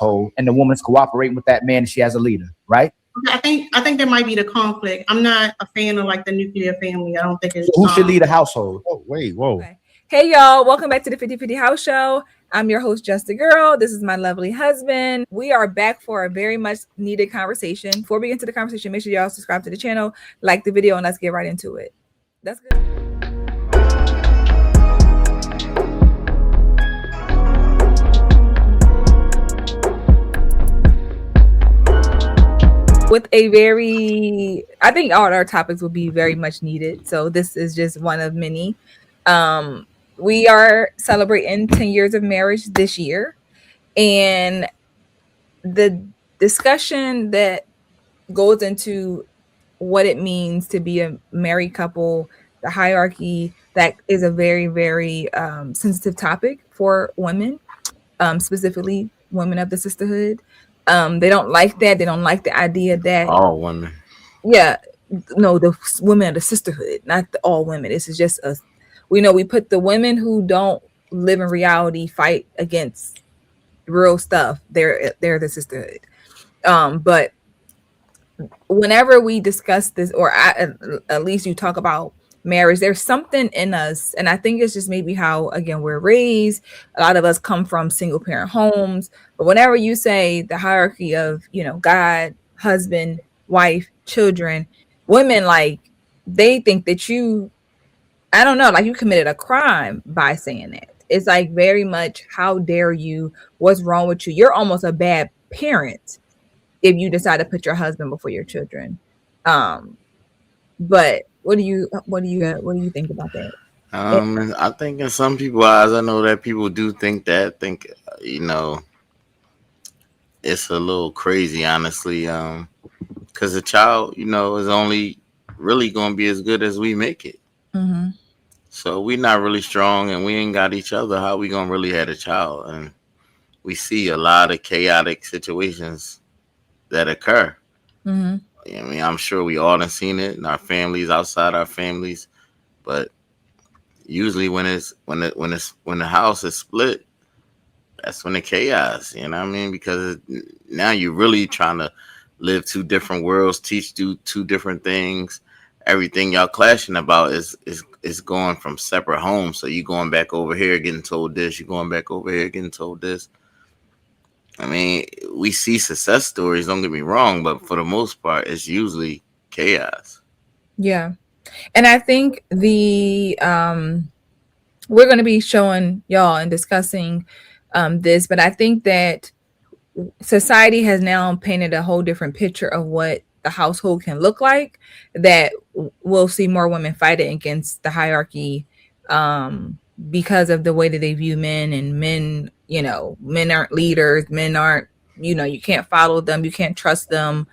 household and the woman's cooperating with that man and she has a leader, right? I think there might be the conflict. I'm not a fan of like the nuclear family. I don't think So it's who should lead a household? Oh, wait, whoa. Okay. Hey y'all, welcome back to the 50/50 House Show. I'm your host, Just a Girl. This is my lovely husband. We are back for a very much needed conversation. Before we get into the conversation, make sure y'all subscribe to the channel, like the video, and let's get right into it. That's good. With a I think all our topics will be very much needed. So this is just one of many. We are celebrating 10 years of marriage this year. And the discussion that goes into what it means to be a married couple, the hierarchy, that is a very, very sensitive topic for women, specifically women of the sisterhood. They don't like that. They don't like the idea that All women. yeah, no, the women of the sisterhood, not all women. This is just us. We know we put the women who don't live in reality fight against real stuff. They're the sisterhood. But whenever we discuss this, or at least you talk about marriage, there's something in us, and I think it's just maybe how, again, we're raised. A lot of us come from single parent homes, but whenever you say the hierarchy of, God, husband, wife, children, women, like, they think that I don't know, like you committed a crime by saying that. It's like very much, how dare you? What's wrong with you? You're almost a bad parent if you decide to put your husband before your children. But what do you think about that? I think in some people's eyes, I know that people do think that. Think, it's a little crazy, honestly. Because a child, is only really going to be as good as we make it. Mm-hmm. So we're not really strong and we ain't got each other. How we going to really have a child? And we see a lot of chaotic situations that occur. Mm-hmm. I mean, I'm sure we all have seen it in our families, outside our families, but usually when the house is split, that's when the chaos. You know what I mean? Because now you're really trying to live two different worlds, teach two different things. Everything y'all clashing about is going from separate homes. So you going back over here getting told this, you going back over here getting told this. I mean, we see success stories, don't get me wrong, but for the most part, it's usually chaos. Yeah. And I think we're going to be showing y'all and discussing this, but I think that society has now painted a whole different picture of what the household can look like, that we'll see more women fighting against the hierarchy because of the way that they view men, and men, men aren't leaders, men aren't, you can't follow them, you can't trust them.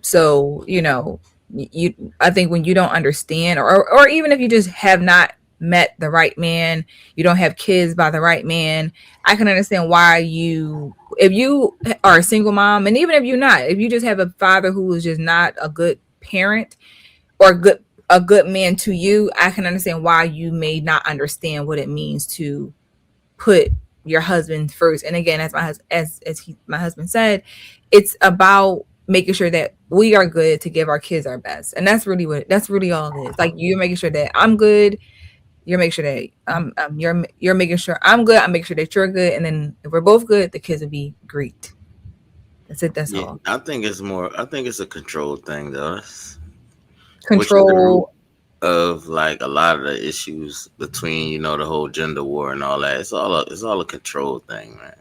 So, I think when you don't understand, or even if you just have not met the right man, you don't have kids by the right man, I can understand why if you are a single mom, and even if you're not, if you just have a father who is just not a good parent or a good man to you, I can understand why you may not understand what it means to put your husband first. And again, as my husband said, it's about making sure that we are good to give our kids our best. And that's really all it is. Like, you're making sure that I'm good, you're making sure that you're making sure I'm good, I'm making sure that you're good, and then if we're both good, the kids will be great. That's it. That's all. I think it's a control thing, though. Control of like a lot of the issues between, the whole gender war and all that. It's all a control thing, man.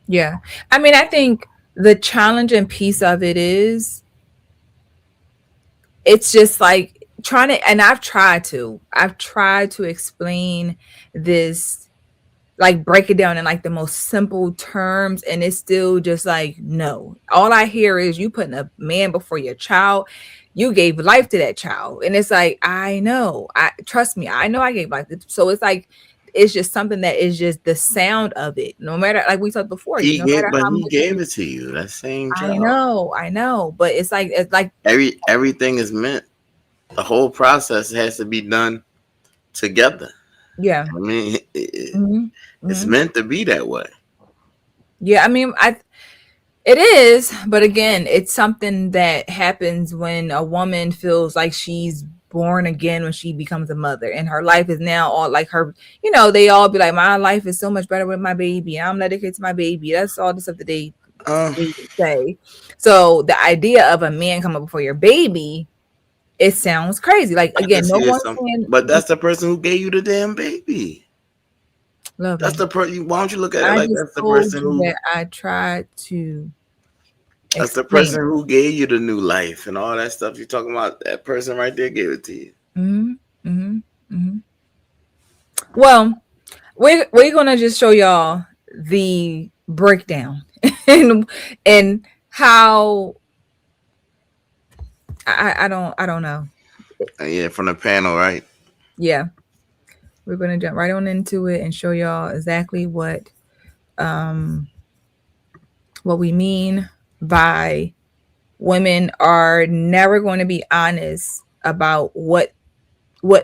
Yeah. I mean, I think the challenge and piece of it is, it's just like trying to, and I've tried to explain this, like break it down in like the most simple terms, and it's still just like, no. All I hear is, you putting a man before your child. You gave life to that child. And it's like, I know, trust me, I know I gave life. So it's like, it's just something that is just the sound of it. No matter, like we talked before, He gave it to you. That same child. I know. But it's like everything is meant. The whole process has to be done together. Yeah. I mean, it's meant to be that way. Yeah, I mean, it is, but again, it's something that happens when a woman feels like she's born again when she becomes a mother, and her life is now all like her. You know, they all be like, "My life is so much better with my baby. I'm dedicated to my baby." That's all the stuff that Uh, they say. So the idea of a man coming before your baby, it sounds crazy. Like I can again, no see it one's some, saying, but that's the person who gave you the damn baby. "Love That's me." the person. Why don't you look at it I like just that's the told person you who that I tried to that's the explain. person who gave you the new life and all that stuff you're talking about. That person right there gave it to you. Mm-hmm, mm-hmm, mm-hmm. Well, we're gonna just show y'all the breakdown and how I don't know. And yeah, from the panel, right? Yeah, we're gonna jump right on into it and show y'all exactly um what we mean by women are never going to be honest about what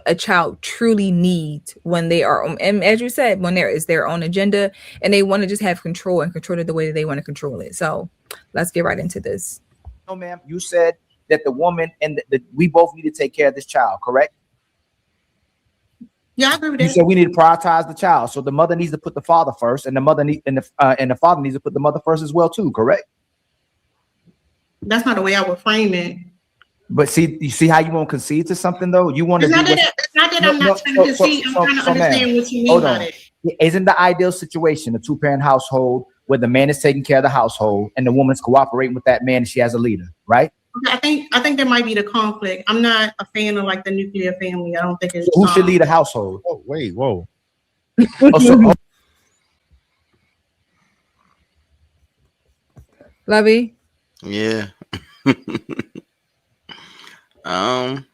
a child truly needs when they are, and as you said, when there is their own agenda and they want to just have control and control it the way that they want to control it. So let's get right into this. No, ma'am. You said that the woman and we both need to take care of this child, correct? Yeah, I agree with You that. said we need to prioritize the child, so the mother needs to put the father first, and the mother and the father needs to put the mother first as well, too. Correct? That's not the way I would frame it. But see, you see how you won't concede to something though. You want to It's do not that, what? it's not that No, I'm no, not trying to see. I'm trying to ma'am, understand what you mean hold by on. that. Isn't the ideal situation a two-parent household where the man is taking care of the household and the woman's cooperating with that man and she has a leader, right? I think that might be the conflict. I'm not a fan of like the nuclear family. I don't think it's. So who should lead a household? Oh, wait, whoa. Oh, so, Lovey, Yeah. um.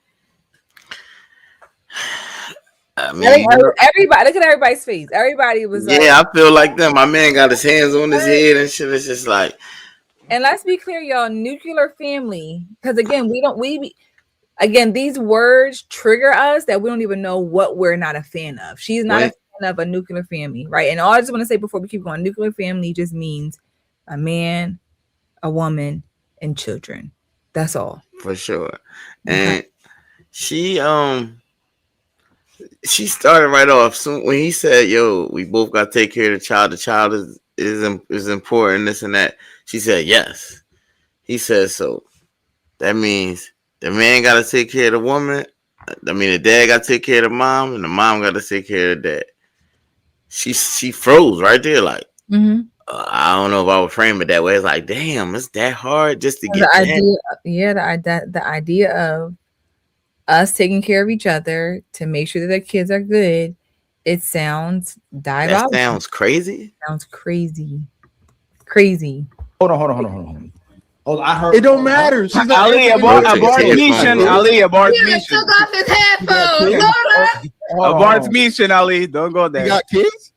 I mean, everybody, look at everybody's face. Everybody was like, yeah, I feel like that. My man got his hands on his head and shit. It's just like, and let's be clear, y'all, nuclear family, because again, again, these words trigger us that we don't even know what we're not a fan of. She's not a fan of a nuclear family, right? And all I just want to say before we keep going, nuclear family just means a man, a woman, and children. That's all. for sure. Okay. And she started right off soon when he said, "Yo, we both got to take care of the child. The child is important. This and that." She said, "Yes." He said, "So that means the man got to take care of the woman. I mean, the dad got to take care of the mom, and the mom got to take care of the dad." She froze right there, like, I don't know if I would frame it that way. It's like, damn, it's that hard just to get the idea. that. Yeah, the idea of us taking care of each other to make sure that their kids are good. It sounds diabolical. That sounds crazy. Sounds crazy. Crazy. hold on. Oh, I heard It don't matter. She's not Ali, abort abort mission. mission. Ali, abort mission. Took off his headphones. Abort mission, Ali. Don't go You there. got kids?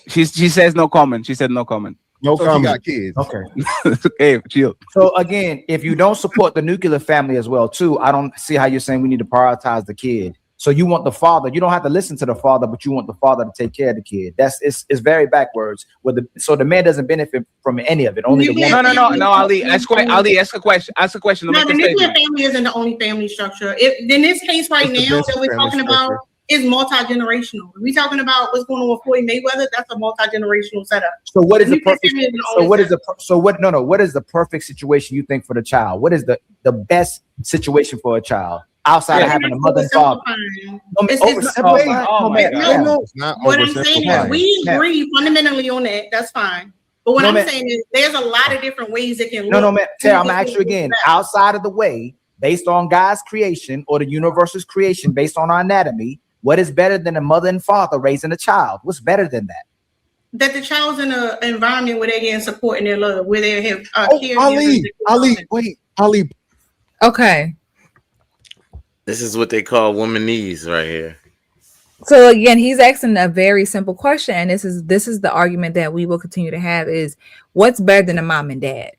She says no comment. She said no comment. No So comment. she Got kids. Okay. Okay, chill. So again, if you don't support the nuclear family as well, too, I don't see how you're saying we need to prioritize the kid. So you want the father. You don't have to listen to the father, but you want the father to take care of the kid. It's very backwards. So the man doesn't benefit from any of it. Only the woman. No, Ali. Ali, ask a question. Ask a question. No, Make the a nuclear statement. family isn't the only family structure. In this case right It's the now best that we're family talking about structure. is multi-generational. If we talking about what's going on with Floyd Mayweather, that's a multi-generational setup. So what is the Nuclear perfect? family is the So only what is setup. the? So what? No. What is the perfect situation you think for the child? What is the best situation for a child outside of having a mother and father? Oversimplifying. No, It's- over- it's- no, wait, ma'am, oh no, my ma'am, God. ma'am. No, it's not What I'm saying is oversimplifying. we Ma'am. agree fundamentally on that. That's fine. But what No, I'm ma'am. saying is there's a lot of different ways it can look. No, man. Tara, I'm gonna Different ask you again. ways. Outside of the way, based on God's creation or the universe's creation, based on our anatomy, what is better than a mother and father raising a child? What's better than that? That the child's in an environment where they're getting support and their love, where they have Oh, caregivers. Ali. Okay. This is what they call woman knees right here. So again, he's asking a very simple question, and this is the argument that we will continue to have: is what's better than a mom and dad?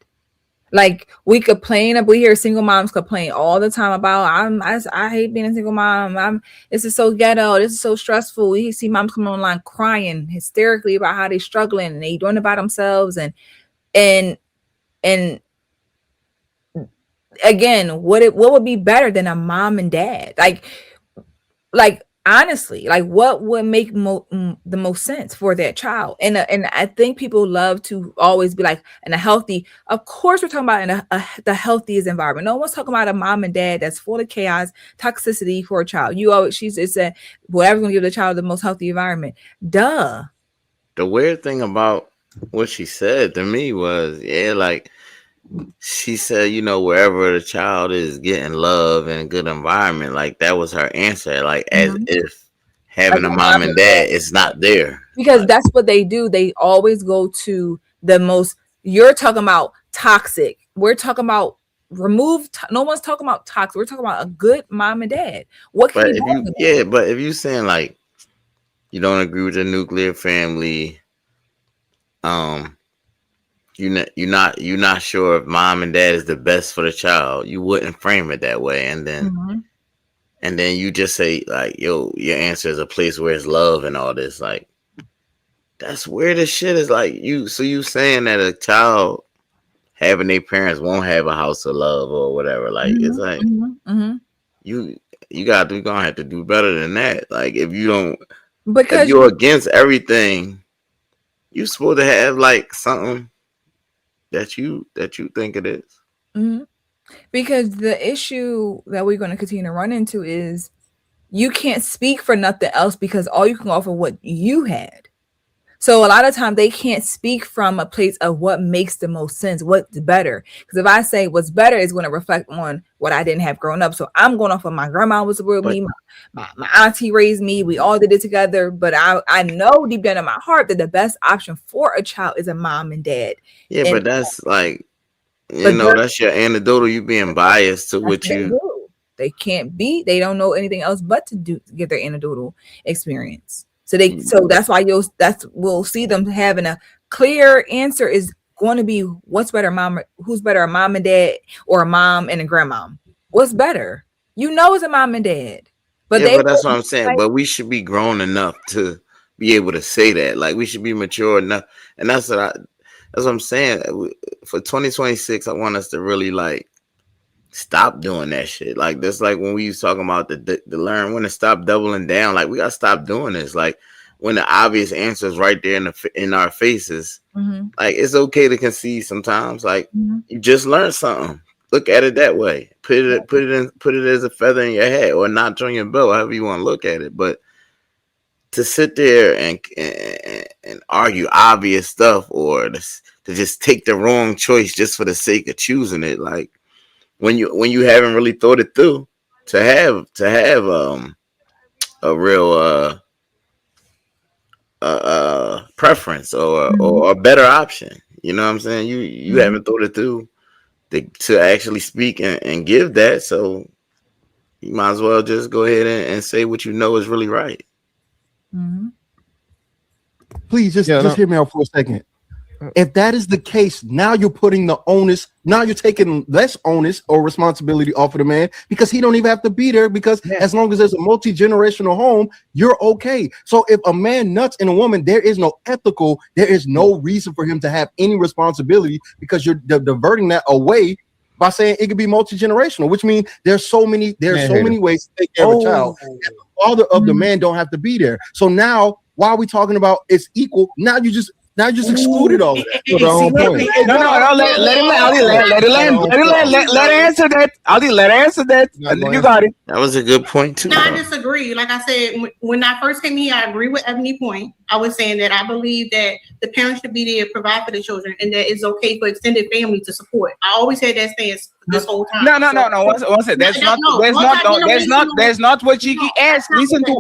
Like we complain, we hear single moms complain all the time about I hate being a single mom. This is so ghetto. This is so stressful. We see moms coming online crying hysterically about how they're struggling and they doing it by themselves. And again, what would be better than a mom and dad? Like honestly, like what would make the most sense for that child? And I think people love to always be like, in a healthy, of course we're talking about in the healthiest environment. No one's talking about a mom and dad that's full of chaos, toxicity for a child. It's a whatever's gonna give the child the most healthy environment. Duh. The weird thing about what she said to me was, like she said, wherever the child is getting love and a good environment, like that was her answer, like as if having Like a mom and dad is not there. Because that's what they do. They always go to the most. You're talking about toxic. We're talking about no one's talking about toxic. We're talking about a good mom and dad. What can But you but if you saying like you don't agree with the nuclear family, you're not sure if mom and dad is the best for the child, you wouldn't frame it that way. And then you just say like, yo, your answer is a place where it's love and all this. Like that's weird as shit. Is like you saying that a child having their parents won't have a house of love or whatever. Like it's like you're gonna have to do better than that. Like if you're against everything, you're supposed to have like something that you think it is. Because the issue that we're going to continue to run into is you can't speak for nothing else because all you can offer what you had. So a lot of times they can't speak from a place of what makes the most sense, what's better. Because if I say what's better is going to reflect on what I didn't have growing up. So I'm going off of my grandma was with me, my auntie raised me, we all did it together. But I know deep down in my heart that the best option for a child is a mom and dad. Yeah, but that's like, that's your anecdotal. You being biased to what you. They can't be. They don't know anything else but to get their anecdotal experience. So that's why we'll see them having a clear answer is going to be what's better, who's better, a mom and dad or a mom and a grandmom? What's better? It's a mom and dad. But that's what I'm saying. But we should be grown enough to be able to say that. Like we should be mature enough, and that's what I'm saying. For 2026, I want us to really like stop doing that shit. Like that's like when we was talking about the learn when to stop doubling down. Like we gotta stop doing this. Like when the obvious answer is right there in our faces. Like it's okay to concede sometimes. Like you just learned something. Look at it that way. Put it as a feather in your hat or a notch on your belt, however you want to look at it. But to sit there and argue obvious stuff or to just take the wrong choice just for the sake of choosing it, like when you haven't really thought it through, to have a real preference or a better option. You know what I'm saying? You haven't thought it through to actually speak and give that. So you might as well just go ahead and say what you know is really right. Please just hear me out for a second. If that is the case, now you're putting the onus, now you're taking less onus or responsibility off of the man because he don't even have to be there because as long as there's a multi-generational home, you're okay. So if a man nuts in a woman, there is no reason for him to have any responsibility because you're diverting that away by saying it could be multi-generational, which means there's so many ways to take care of a child. And the father of the man don't have to be there. So now, why are we talking about it's equal? Now you just excluded all of that. Let her answer that. Ali, let her answer that. And then you got it. That was a good point too. No, I disagree. Like I said, when I first came here, I agree with Ebony's point. I was saying that I believe that the parents should be there to provide for the children and that it's okay for extended family to support. I always had that stance this whole time. No. One second. That's not what Jiki asked. Listen to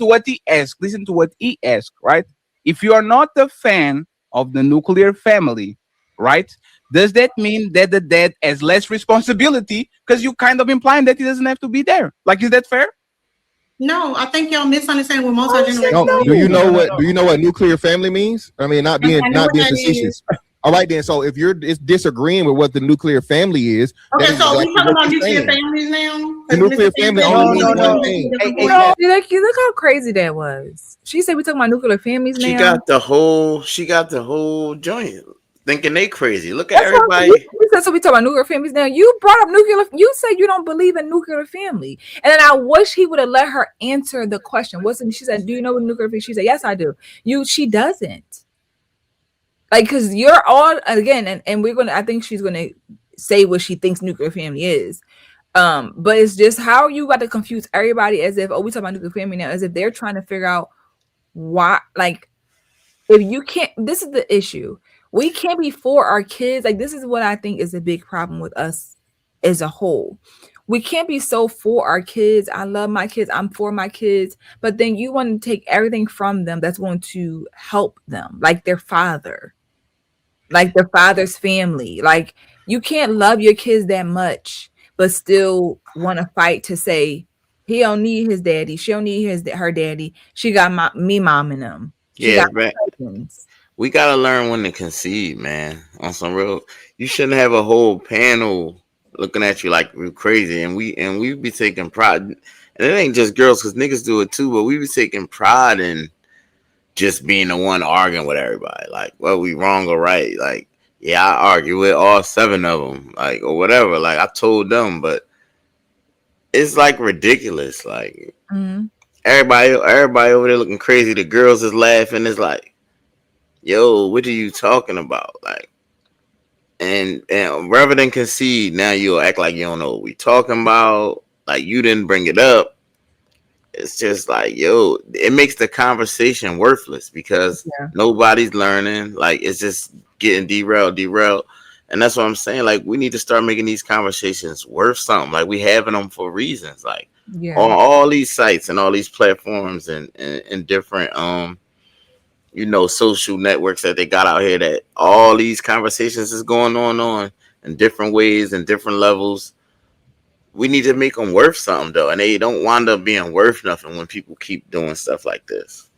what he asked. Listen to what he asked, right? If you are not a fan of the nuclear family, right? Does that mean that the dad has less responsibility? Because you kind of implying that he doesn't have to be there. Like, is that fair? No, I think y'all misunderstand what multi-generational. Do you know what nuclear family means? I mean, not being facetious. All right, then. So if you're disagreeing with what the nuclear family is, Okay, that is so we exactly talking what about you're nuclear saying. families now? The nuclear family only means one thing. Hey, Look how crazy that was. She said we talking about nuclear families now. She got the whole joint thinking they crazy. Look at That's what everybody. you said, so we talking about nuclear families now. You brought up nuclear. You said you don't believe in nuclear family, and then I wish he would have let her answer the question. Wasn't she said, "Do you know what nuclear family?" She said, "Yes, I do." She doesn't. Like, because you're all again, and we're gonna. I think she's gonna say what she thinks nuclear family is. But it's just how you got to confuse everybody as if, oh, we talking about nuclear family now, as if they're trying to figure out why. Like, if you can't, this is the issue. We can't be for our kids. Like, this is what I think is a big problem with us as a whole. We can't be so for our kids. I love my kids. I'm for my kids. But then you want to take everything from them that's going to help them, like their father, like their father's family. Like, you can't love your kids that much, but still want to fight to say, he don't need his daddy. She don't need her daddy. She got me mom and them. She got man. We gotta learn when to concede, man. On some real, you shouldn't have a whole panel looking at you like we're crazy, and we be taking pride. And it ain't just girls, because niggas do it too. But we be taking pride in just being the one arguing with everybody. Like, well, we wrong or right? Like, yeah, I argue with all 7 of them, like, or whatever. Like, I told them, but it's like ridiculous. Like, everybody over there looking crazy. The girls is laughing. It's like, yo, what are you talking about? Like, and rather than concede, now you'll act like you don't know what we talking about. Like, you didn't bring it up. It's just like, yo, it makes the conversation worthless because nobody's learning. Like, it's just getting derailed. And that's what I'm saying. Like, we need to start making these conversations worth something. Like, we having them for reasons. Like, on all these sites and all these platforms and different social networks that they got out here, that all these conversations is going on in different ways and different levels. We need to make them worth something, though, and they don't wind up being worth nothing when people keep doing stuff like this.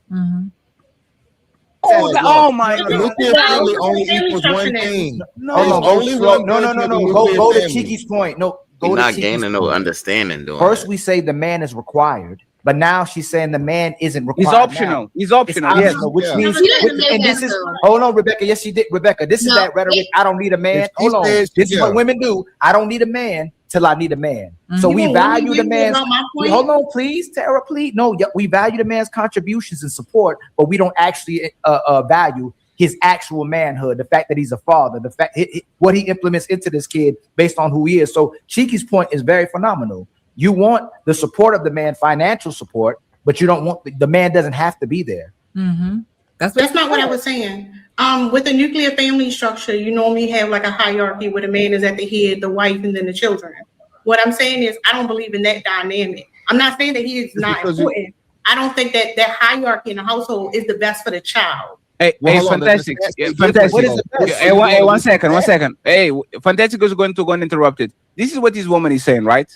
Oh my God! Nuclear family only equals one thing. No, go to Chiki's point. No, You're not gaining no understanding doing First, that. we say the man is required, but now she's saying the man isn't required. He's optional. Now. He's optional. Yes. Which means, and this is, hold on, Rebecca. Yes, she did, Rebecca. This is that rhetoric. I don't need a man. Hold on. This is what women do. I don't need a man till I need a man. So we value the man's. Hold on, please, Tara. Please, no. We value the man's contributions and support, but we don't actually value his actual manhood, the fact that he's a father, the fact what he implements into this kid based on who he is. So Chiki's point is very phenomenal. You want the support of the man, financial support, but you don't want the man doesn't have to be there. That's not what I was saying. With the nuclear family structure, you normally have like a hierarchy where the man is at the head, the wife, and then the children. What I'm saying is, I don't believe in that dynamic. I'm not saying that he is not important. I don't think that hierarchy in the household is the best for the child. Hey, fantastic. Fantastic. Hey, one second. Hey, Fantastic is going to go uninterrupted. This is what this woman is saying, right?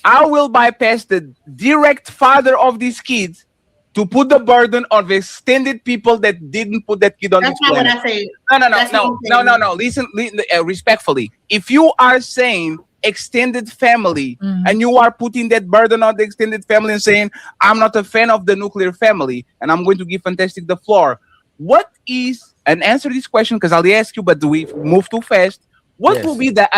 I will bypass the direct father of these kids to put the burden on the extended people that didn't put that kid on this planet. That's not what I said. No. Listen, respectfully. If you are saying extended family and you are putting that burden on the extended family and saying, I'm not a fan of the nuclear family, and I'm going to give Fantastic the floor. What is, and answer this question because I'll ask you, but do we move too fast? What will be the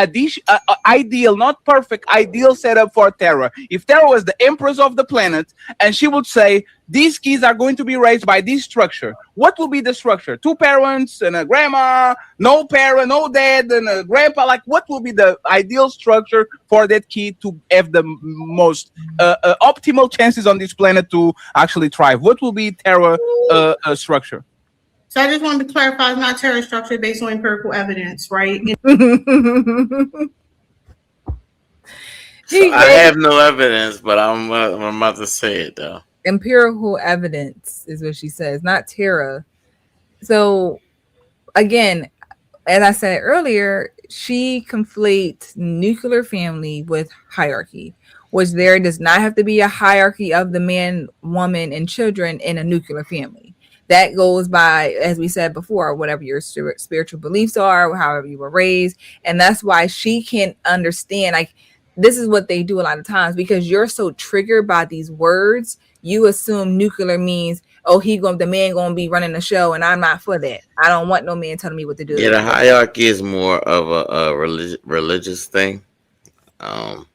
ideal, not perfect, ideal setup for Tara? If Tara was the empress of the planet and she would say, these kids are going to be raised by this structure, what will be the structure? 2 parents and a grandma, no parent, no dad, and a grandpa. Like, what will be the ideal structure for that kid to have the most optimal chances on this planet to actually thrive? What will be Tara structure? So I just wanted to clarify, it's not terror structure based on empirical evidence, right? I have no evidence, but I'm about to say it though. Empirical evidence is what she says, not Tara. So again, as I said earlier, she conflates nuclear family with hierarchy, which there does not have to be a hierarchy of the man, woman, and children in a nuclear family. that goes by, as we said before, whatever your spiritual beliefs are, however you were raised. And that's why she can't understand. Like, this is what they do a lot of times, because you're so triggered by these words, you assume nuclear means, oh, the man gonna be running the show, and I'm not for that. I don't want no man telling me what to do. Yeah, the hierarchy is more of a religious thing. The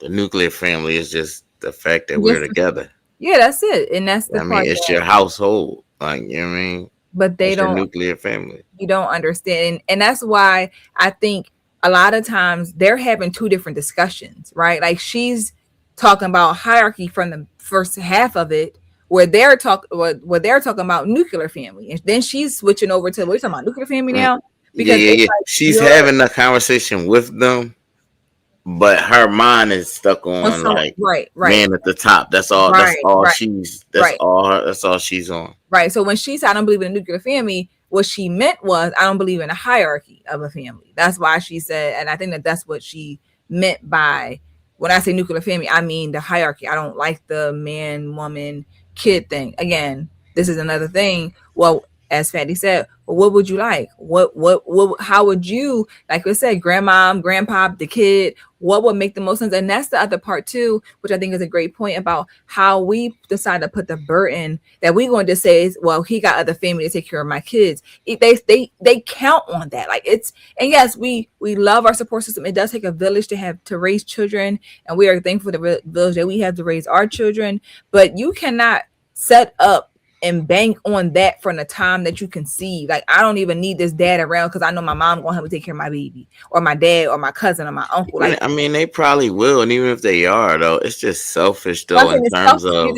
nuclear family is just the fact that we're together. Yeah, that's it. And that's the I part. mean, it's your household. Like, you know what I mean? But they don't, nuclear family. You don't understand. And that's why I think a lot of times they're having two different discussions, right? Like, she's talking about hierarchy from the first half of it, where they're talking about nuclear family. And then she's switching over to, we're talking about nuclear family now. Because Like, she's having a conversation with them, but her mind is stuck on right man at the top. That's all. Right, that's all right, she's. Right. That's all she's on. Right. So when she said, I don't believe in a nuclear family, what she meant was, I don't believe in a hierarchy of a family. That's why she said, and I think that that's what she meant by, when I say nuclear family, I mean the hierarchy. I don't like the man, woman, kid thing. Again, this is another thing. Well, as Fatty said, well, what would you like? What, how would you, like I said, grandma, grandpa, the kid, what would make the most sense? And that's the other part too, which I think is a great point about how we decide to put the burden that we're going to say is, well, he got other family to take care of my kids. They count on that. Like, it's, and yes, we love our support system. It does take a village to raise children. And we are thankful for the village that we have to raise our children, but you cannot set up and bank on that from the time that you conceive. Like, I don't even need this dad around because I know my mom gonna help me take care of my baby, or my dad, or my cousin, or my uncle. Like, I mean, they probably will, and even if they are, though, it's just selfish, though, in terms of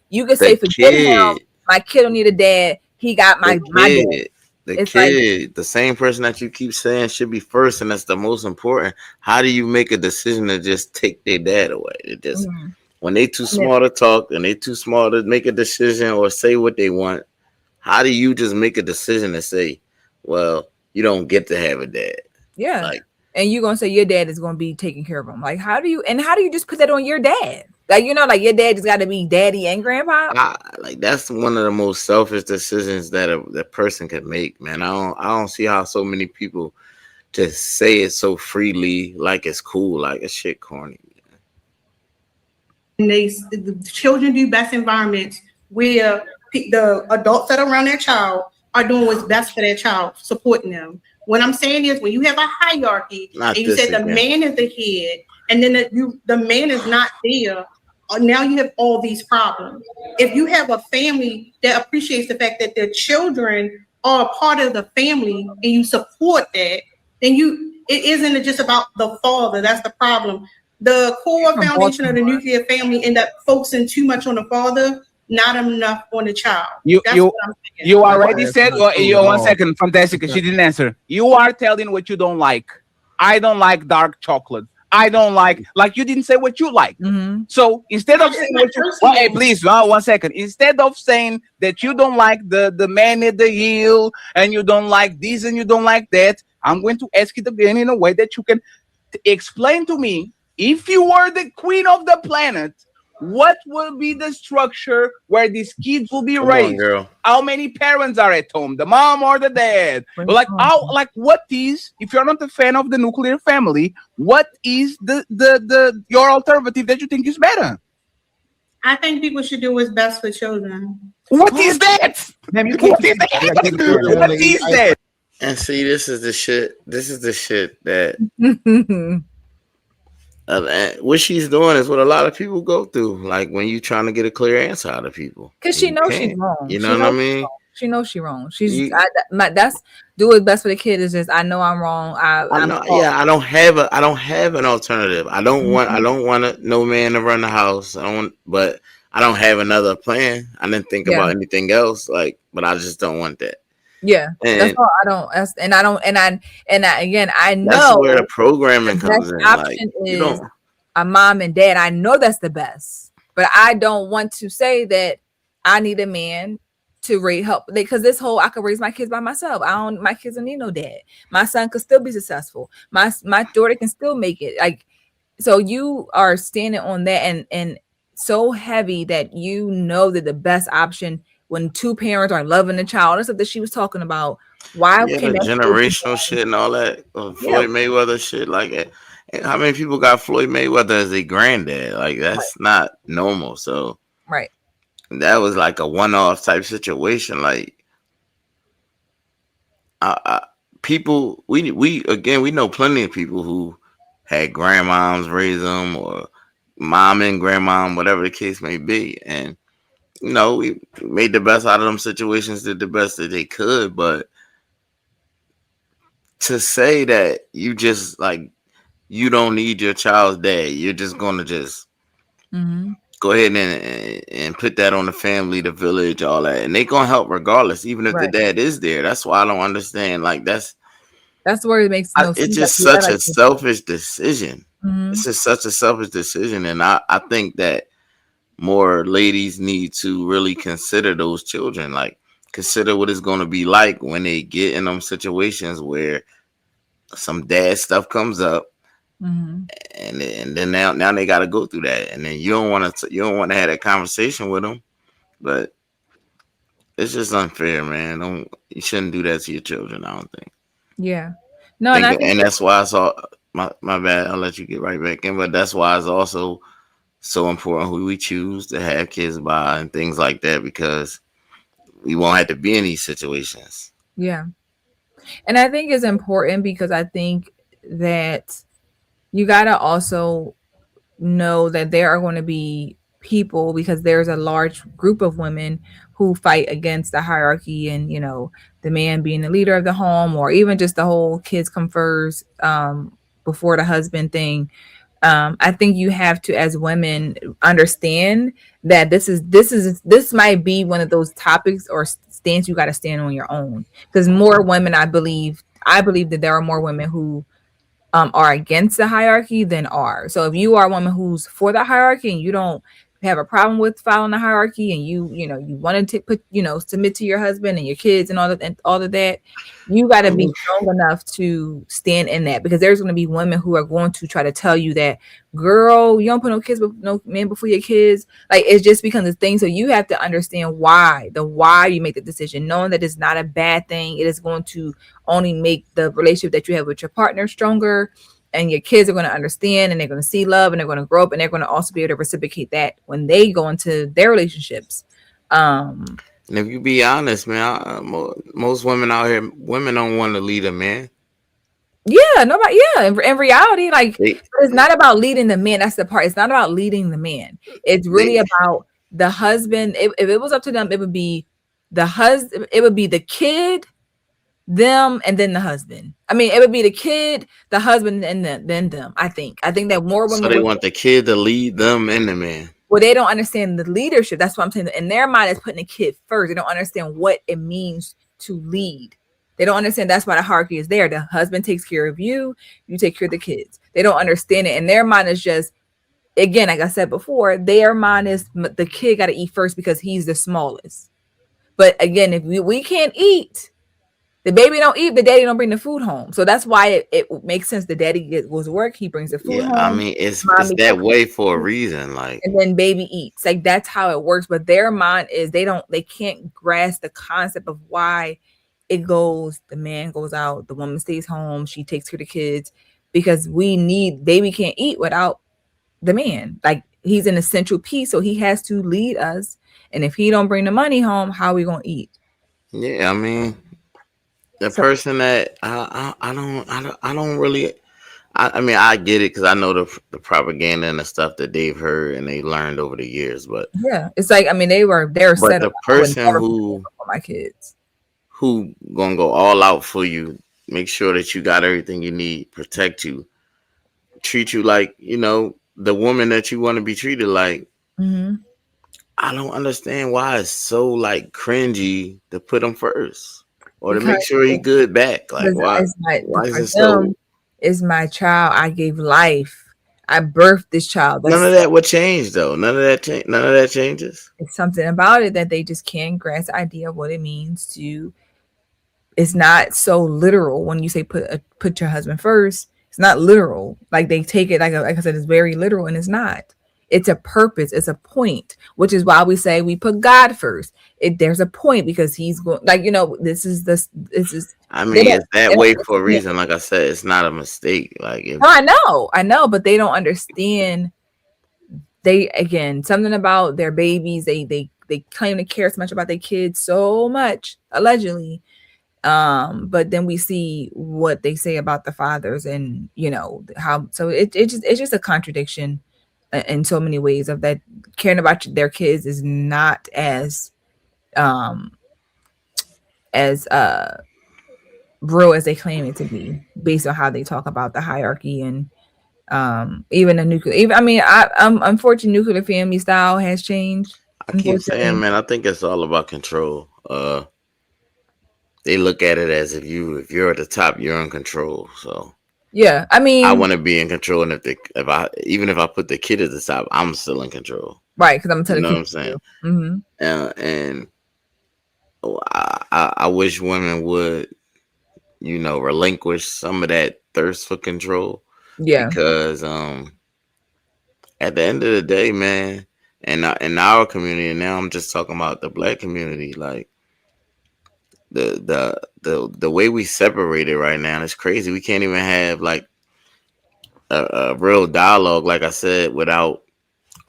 you could say, forget him. My kid don't need a dad. He got my dad. The kid, the same person that you keep saying should be first, and that's the most important. How do you make a decision to just take their dad away? It just when they too small to talk and they too small to make a decision or say what they want, how do you just make a decision and say, well, you don't get to have a dad? Yeah. Like, and you're gonna say your dad is gonna be taking care of him. Like, how do you just put that on your dad? Like, like your dad just gotta be daddy and grandpa. Like, that's one of the most selfish decisions that a person can make, man. I don't see how so many people just say it so freely, like it's cool, like it's shit corny. And the children do best environments where the adults that are around their child are doing what's best for their child, supporting them. What I'm saying is, when you have a hierarchy, and you said the man is the head, and then the man is not there, now you have all these problems. If you have a family that appreciates the fact that their children are a part of the family, and you support that, then it isn't just about the father. That's the problem. The core foundation of the nuclear family end up focusing too much on the father, not enough on the child. You already said, well, 1 second, fantastic. She didn't answer. You are telling what you don't like. I don't like dark chocolate. I don't like you didn't say what you like. So instead of saying what you, hey, please, 1 second. Instead of saying that you don't like the man at the hill, and you don't like this and you don't like that, I'm going to ask it again in a way that you can explain to me. If you were the queen of the planet, what will be the structure where these kids will be raised? How many parents are at home? The mom or the dad? What is, if you're not a fan of the nuclear family, what is your alternative that you think is better? I think people should do what's best for children. What is that? What is that? And see, this is the shit that what she's doing is what a lot of people go through. Like, when you trying to get a clear answer out of people, because she knows she's wrong. You know what I mean? She knows she's wrong. That's do what's best for the kid. Is just, I know I'm wrong. I don't have an alternative. I don't want no man to run the house. But I don't have another plan. I didn't think about anything else. But I just don't want that. Yeah, that's all. I know that's where the programming comes in. Option is a mom and dad. I know that's the best, but I don't want to say that I need a man to help, because I could raise my kids by myself. My kids don't need no dad. My son could still be successful. My daughter can still make it. Like, so you are standing on that and so heavy that you know that the best option when two parents are loving the child, that's stuff that she was talking about. Why Yeah, can the that still be generational done? shit and all that. Yeah, Floyd Mayweather shit like that. And how many people got Floyd Mayweather as a granddad? Like right, that's not normal. So right. that was like a one-off type situation. Like I, people, we again, we know plenty of people who had grandmoms raise them, or mom and grandmom, whatever the case may be, and we made the best out of them situations, did the best that they could. But to say that you just like you don't need your child's dad, you're just gonna just Mm-hmm. go ahead and put that on the family, the village, all that, and they gonna help regardless, even if the Right. dad is there. That's why I don't understand. Like That's where it makes no it's sense. Like, just yeah, such like, a selfish decision. mm-hmm. It's just such a selfish decision, and I think that more ladies need to really consider those children. Like consider what it's gonna be like when they get in them situations where some dad stuff comes up, Mm-hmm. and then now they got to go through that, and then you don't want to have that conversation with them. But it's just unfair, man. You shouldn't do that to your children. I don't think. Yeah. No, and I think And that's why I saw my bad. I'll let you get right back in, but that's why it's also so important who we choose to have kids by and things like that, because we won't have to be in these situations. yeah. And I think it's important because I think that you got to also know that there are going to be people, because there's a large group of women who fight against the hierarchy and, the man being the leader of the home, or even just the whole kids come first before the husband thing. I think you have to, as women, understand that this might be one of those topics or stance you got to stand on your own, because more women, I believe that there are more women who are against the hierarchy than are. So if you are a woman who's for the hierarchy and you don't have a problem with following the hierarchy, and you want to put submit to your husband and your kids and all of that, you got to be strong enough to stand in that, because there's going to be women who are going to try to tell you that, girl, you don't put no man before your kids. Like, it just becomes a thing. So you have to understand why you make the decision, knowing that it's not a bad thing. It is going to only make the relationship that you have with your partner stronger, and your kids are going to understand, and they're going to see love, and they're going to grow up, and they're going to also be able to reciprocate that when they go into their relationships. And if you be honest, man, most women out here, women don't want to lead a man. Yeah, nobody. Yeah, in reality, like, it's not about leading the man. That's the part. It's not about leading the man. It's really about the husband. If it was up to them, it would be the husband. It would be the kid, them, and then the husband. I mean, it would be the kid, the husband, and then them. I think that more women. So they want the kid to lead them and the man. Well, they don't understand the leadership. That's what I'm saying. In their mind, it's putting the kid first. They don't understand what it means to lead. They don't understand that's why the hierarchy is there. The husband takes care of you, you take care of the kids. They don't understand it. And their mind is just, again, like I said before, their mind is the kid got to eat first because he's the smallest. But again, if we can't eat, the baby don't eat, the daddy don't bring the food home. So that's why it makes sense. The daddy goes to work, he brings the food home. I mean, it's that way for a reason. Like, and then baby eats. Like, that's how it works. But their mind is they can't grasp the concept of why it goes, the man goes out, the woman stays home, she takes care of the kids, because baby can't eat without the man. Like, he's an essential piece, so he has to lead us. And if he don't bring the money home, how are we gonna eat? Yeah, I mean, the person that I don't really. I mean, I get it, because I know the propaganda and the stuff that they've heard and they learned over the years. But yeah, it's like, I mean, they're but set the up person who for my kids, who gonna go all out for you, make sure that you got everything you need, protect you, treat you like the woman that you want to be treated like. Mm-hmm. I don't understand why it's so like cringy to put him first, or to make sure he good back. Like, why is it so? Is my child. I gave life. I birthed this child. None of that would change, though. None of that changes. It's something about it that they just can't grasp the idea of what it means to. It's not so literal when you say put your husband first. It's not literal. Like, they take it like I said, it's very literal, and it's not. It's a purpose, it's a point, which is why we say we put God first. There's a point because he's going, like, you know, this is. I mean, it's that way for a reason. Like I said, it's not a mistake. Like, I know, but they don't understand. They, again, something about their babies. They claim to care so much about their kids, so much, allegedly. But then we see what they say about the fathers, and you know how. So it's just a contradiction in so many ways, of that caring about their kids is not as real as they claim it to be, based on how they talk about the hierarchy and even the nuclear. I'm unfortunately, nuclear family style has changed. I keep saying, man, I think it's all about control. They look at it as if you're at the top, you're in control. So yeah, I mean, I want to be in control, and if I put the kid at the top, I'm still in control, right? Because I'm telling you know what I'm saying. Mm-hmm. And I wish women would, you know, relinquish some of that thirst for control. Yeah, because at the end of the day, man, and in our community, and now I'm just talking about the Black community, like the way we separate it right now is crazy. We can't even have like a real dialogue, like I said, without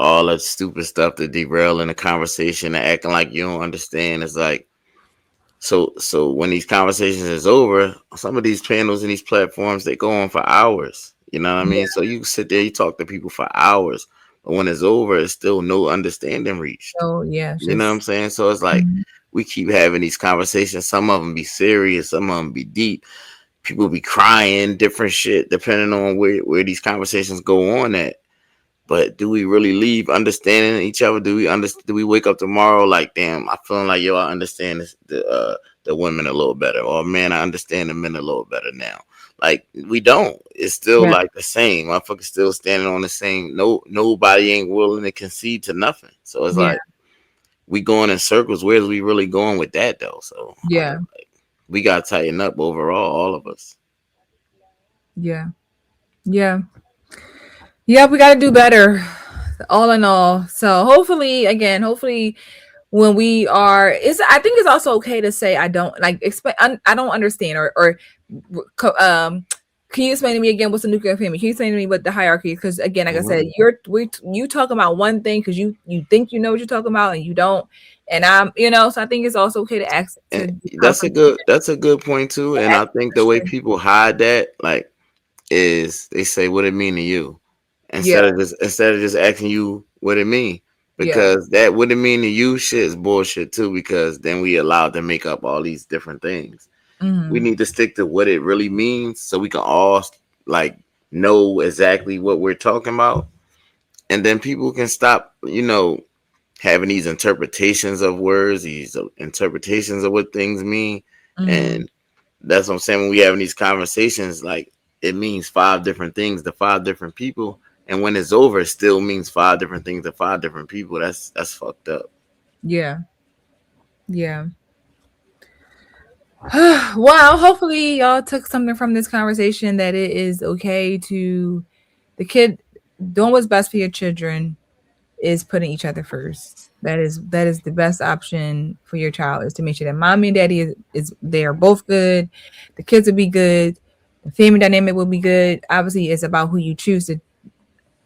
all that stupid stuff to derail in the conversation and acting like you don't understand. It's like, so when these conversations is over, some of these panels and these platforms, they go on for hours. You know what I mean? Yeah. So you sit there, you talk to people for hours, but when it's over, it's still no understanding reached. Oh yeah, you know what I'm saying? So it's like we keep having these conversations. Some of them be serious, some of them be deep. People be crying, different shit, depending on where these conversations go on at. But do we really leave understanding each other? Do we wake up tomorrow like, damn, I feeling like, yo, I understand the women a little better, or man, I understand the men a little better now. Like, we don't. It's still like the same. Motherfuckers still standing on the same. Nobody ain't willing to concede to nothing. So it's like we going in circles. Where's we really going with that though? So like, we gotta tighten up overall, all of us. Yeah, we got to do better, all in all. So hopefully when we are, I think it's also okay to say I don't like I don't understand, or can you explain to me again what's the nuclear family? Can you explain to me what the hierarchy is? Because again, like I said, you talking about one thing because you think you know what you're talking about and you don't, and I'm, you know, so I think it's also okay to ask. That's a good point too, and I think the way people hide that, like, is they say what it mean to you instead of just asking you what it mean, because that what it mean to you shit is bullshit too, because then we allowed to make up all these different things. We need to stick to what it really means so we can all like know exactly what we're talking about, and then people can stop, you know, having these interpretations of words, these interpretations of what things mean. And that's what I'm saying, when we having these conversations, like, it means 5 different things to 5 different people, and when it's over, it still means 5 different things to 5 different people. That's fucked up. Yeah. Well, hopefully y'all took something from this conversation, that it is okay to the kid doing what's best for your children is putting each other first. That is the best option for your child, is to make sure that mommy and daddy is they are both good, the kids will be good, the family dynamic will be good. Obviously, it's about who you choose to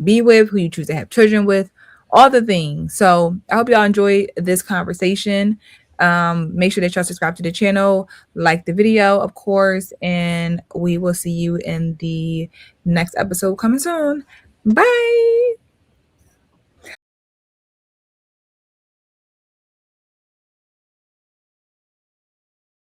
be with, who you choose to have children with, all the things. So I hope y'all enjoy this conversation. Make sure that y'all subscribe to the channel, like the video, of course, and we will see you in the next episode coming soon. Bye.